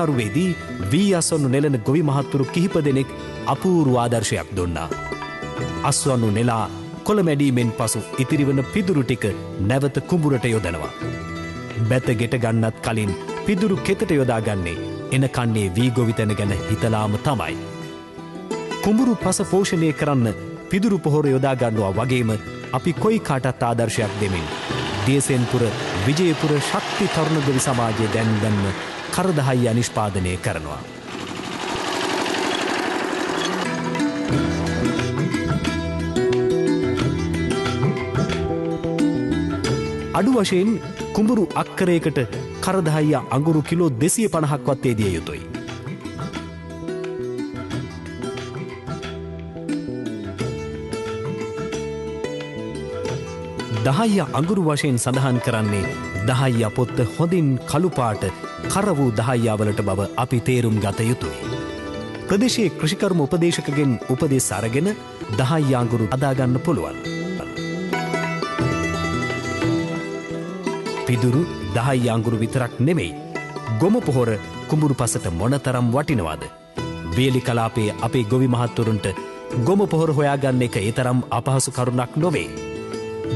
අමාරුවේදී වී අස්වනු නෙලන ගොවි මහත්තුරු කිහිප දෙනෙක් අපූර්ව ආදර්ශයක් දුන්නා. අස්වනු නෙලා කොළ මැඩීමෙන් පසු ඉතිරිවන පිදුරු ටික නැවත කුඹුරට යොදනවා. බැත ගෙට ගන්නත් කලින් පිදුරු කෙතට යොදාගන්නේ එන කන්නේ වී ගොවිතැන ගැන හිතලාම තමයි. කුඹුරු පස පෝෂණය කරන්න පිදුරු පොහොර යොදාගන්නවා වගේම අපි කොයි කාටත් ආදර්ශයක් දෙමින් දියසෙන්පුර විජයපුර ශක්ති තරුණ ගොවි සමාජය දැන්වන්න කරදහයියා නිෂ්පාදනය කරනවා. අඩු වශයෙන් කුඹුරු අක්කරයකට කරදහයියා අඟුරු කිලෝ 250ක්වත් දිය යුතුයි. දහයියා අඟුරු වශයෙන් සඳහන් කරන්නේ දහයියා පොත්ත හොඳින් කළුපාට කර වූ දහයියාවලට බව අපි තේරුම් ගත යුතුයි. ප්‍රදේශයේ කෘෂිකර්ම උපදේශකගෙන් උපදෙස් අරගෙන දහයියා අඟුරු අදාගන්න පුළුවන්. පිදුරු දහයියා අඟුරු විතරක් නෙමෙයි. ගොම පොහොර කුඹුරු පසට මොනතරම් වටිනවද? වේලි කලාපයේ අපේ ගොවි මහත්තුරුන්ට ගොම පොහොර හොයාගන්න එක ඒ තරම් අපහසු කරුණක් නොවේ.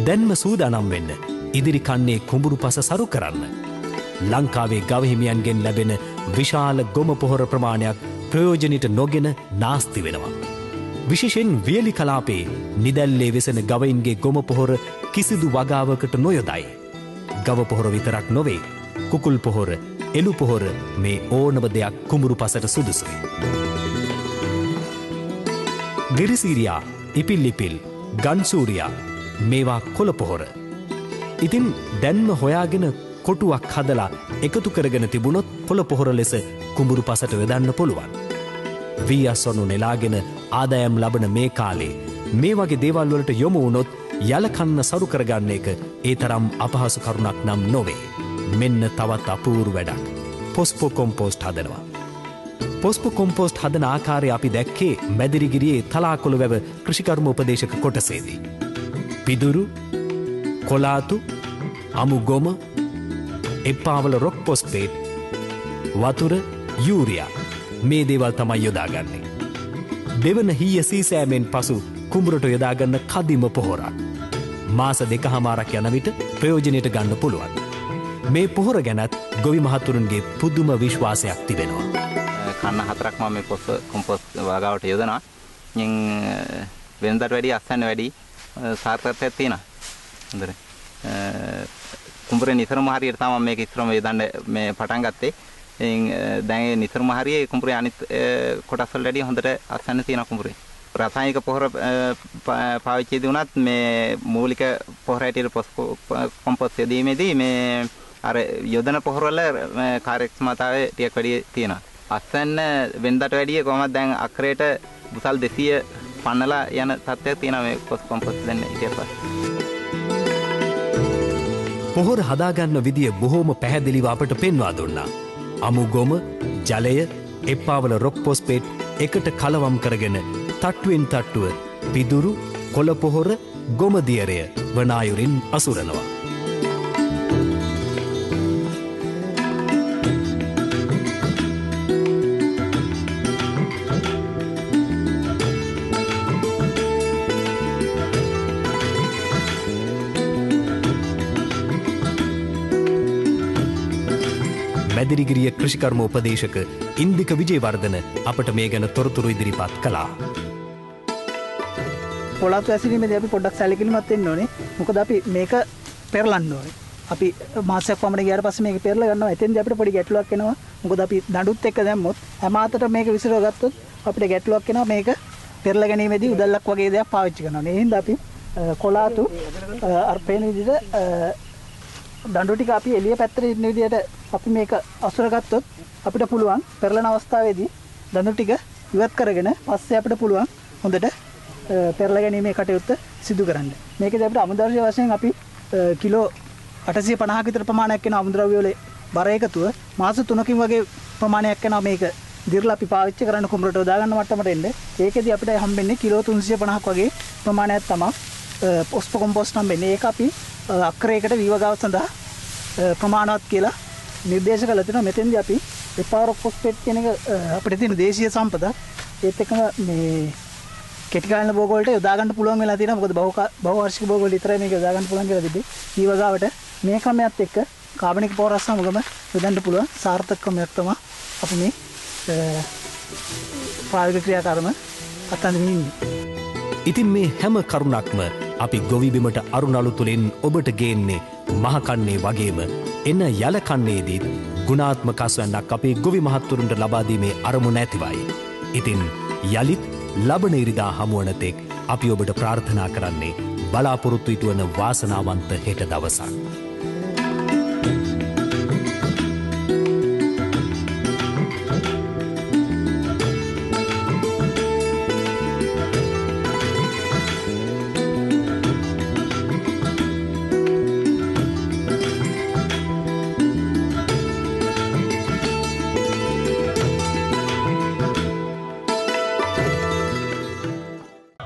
දැන්ම සූදානම් වෙන්න ඉදිරි කන්නේ කුඹුරු පස සරු කරන්න. ලංකාවේ ගවහිමියන්ගෙන් ලැබෙන විශාල ගොම පොහොර ප්‍රමාණයක් ප්‍රයෝජනිට නොගෙන නාස්ති වෙනවා. විශේෂයෙන් වියලි කලාපේ නිදැල්ලේ වෙසෙන ගවයින්ගේ ගොම පොහොර කිසිදු වගාවකට නොයොදයි. ගව පොහොර විතරක් නොවේ. කුකුල් පොහොර, එළු පොහොර මේ ඕනම දෙයක් කුඹුරු පසට සුදුසුයි. ගිරිසීරියා, ඉපිල්ලිපිල්, ගන්සූරියා මේවා කොළ පොහොර. ඉතින් දැන්ම හොයාගෙන කොටුවක් හදලා එකතු කරගෙන තිබුණොත් පොළ පොහොර ලෙස කුඹුරු පසට යොදන්න පුළුවන්. වී අස්වනු නෙලාගෙන ආදායම් ලබන මේ කාලේ මේ වගේ දේවල් වලට යොමු වුණොත් යලකන්න සරු කරගන්න එක ඒ තරම් අපහසු කරුණක් නම් නොවේ. මෙන්න තවත් අපූර්ව වැඩක්. පොස්පෝ කොම්පෝස්ට් හදනවා. පොස්පෝ කොම්පෝස්ට් හදන ආකාරය අපි දැක්කේ මැදිරිගිරියේ තලාකොළ වැව කෘෂිකර්ම උපදේශක කොටසේදී. පිදුරු, කොලාතු, අමු ගොම, එප්පාවල රොක් පොස්පේට්, වතුර, යූරියා මේ දේවල් තමයි යොදාගන්නේ. දෙවන හීය සීසෑමෙන් පසු කුඹුරට යොදාගන්න කදිම පොහොරක්. මාස 2.5ක් යන විට ප්‍රයෝජනයට ගන්න පුළුවන්. මේ පොහොර ගැනත් ගොවි මහතුරුන්ගේ පුදුම විශ්වාසයක් තිබෙනවා. කන්න 4ක් මම මේ කොම්පෝස්ට් වගාවට යොදනවා. ඉතින් වෙනදාට වැඩිය අස්වැන්න වැඩි සාර්ථකත්වයක් තියෙනවා. හොඳට. කුඹුරේ නිතරම හරියට තමයි මේක ඉස්සරම යොදන්න මේ පටන් ගත්තේ. ඉතින් දැන් නිතරම හරියේ කුඹුරේ අනිත් කොටස් වල වැඩිය හොඳට අස්වැන්න තියෙනවා කුඹුරේ. රසායනික පොහොර පාවිච්චි දුණත් මේ මූලික පොහොර හැටියට කොම්පෝස්ට් යදීමේදී මේ අර යොදන පොහොර වල කාර්යක්ෂමතාවය ටිකක් වැඩි තියෙනවා. අස්වැන්න වෙනදාට වැඩිය කොහොමද දැන් අක්‍රේට බුසල් 200 පන්නලා යන තත්ත්වයක් තියෙනවා මේ කොම්පෝස්ට් දෙන්න ඊට පස්සේ. පොහොර හදාගන්න විදිය බොහෝම පැහැදිලිව අපට පෙන්වා දුන්නා. අමු ගොම, ජලය, එප්පාවල රොක් පොස්පේට් එකට කලවම් කරගෙන තට්ටුවෙන් තට්ටුව පිදුරු, කොළ පොහොර, ගොම දියරය වන අයුරින් අසුරනවා. මැදිරිගිරිය කෘෂිකර්ම උපදේශක ඉන්දික විජේවර්ධන අපට මේ ගැන තොරතුරු ඉදිරිපත් කළා. පොළොත් වැසිරීමේදී අපි පොඩ්ඩක් සැලකිලිමත් වෙන්න ඕනේ. මොකද අපි මේක පෙරලන්න ඕනේ. අපි මාසයක් පමණ ගියාට පස්සේ මේක පෙරලා ගන්නවා. එතෙන්දී අපිට පොඩි ගැටලුවක් එනවා. මොකද අපි දඬුත් එක්ක දැම්මොත් හැම අතට මේක විසිරව ගත්තොත් අපිට ගැටලුවක් එනවා. මේක පෙරලා ගැනීමේදී උදැල්ලක් වගේ දෙයක් පාවිච්චි කරනවා. ඒ හින්දා අපි කොලාතු අර පේන විදිහට දඬු ටික අපි එළිය පැත්තට ඉන්න විදිහට අපි මේක අසුර ගත්තොත් අපිට පුළුවන් පෙරලන අවස්ථාවේදී දඬු ටික ඉවත් කරගෙන පස්සේ අපිට පුළුවන් හොඳට පෙරලා ගැනීමේ කටයුත්ත සිදු කරන්න. මේකදී අපිට අමුද්‍රව්‍ය වශයෙන් අපි කිලෝ 850ක විතර ප්‍රමාණයක් වෙන අමුද්‍රව්‍ය වල බර එකතුව මාස 3කින් වගේ ප්‍රමාණයක් වෙනවා මේක දිර්ලා අපි පාවිච්චි කරන්න කුඹරට යොදා ගන්න මට්ටමට එන්නේ. ඒකෙදී අපිට හම්බෙන්නේ කිලෝ 350ක් වගේ ප්‍රමාණයක් තමයි පොස්පෝ කොම්පෝස්ට් හම්බෙන්නේ. ඒක අපි අක්‍රයකට වීවගාව සඳහා ප්‍රමාණවත් කියලා නිර්දේශ කළ තිනවා. මෙතෙන්දී අපි එපාරොක්කොස්පේට් කියන එක අපිට තියෙන දේශීය සම්පතක්. ඒත් එක්කම මේ කෙටි කාලින භෝග වලට යොදා ගන්න පුළුවන් වෙලා තියෙනවා. මොකද බහුවාර්ෂික භෝග වල විතරයි මේක යොදා ගන්න පුළුවන් කියලා තිබ්බේ. ඊ වගාවට මේ ක්‍රමයත් එක්ක කාබනික පොහොරස් සමගම යොදන්න පුළුවන් සාර්ථක ක්‍රමයක් තමයි අපි මේ ප්‍රායෝගික ක්‍රියාකාරම අත්දැකීම් ඉන්නේ. ඉතින් මේ හැම කරුණක්ම අපි ගොවිබිමට අරුණලු තුළින් ඔබට ගේන්නේ මහකන්නේ වගේම එන යලකන්නේදීත් ගුණාත්මක අස්වැන්නක් අපේ ගොවි මහත්තුරුන්ට ලබාදීමේ අරමුණ ඇතිවයි. ඉතින් යළිත් ලබන ඉරිදා හමුවන තෙක් අපි ඔබට ප්‍රාර්ථනා කරන්නේ බලාපොරොත්තු ඉටුවන වාසනාවන්ත හෙට දවසක්.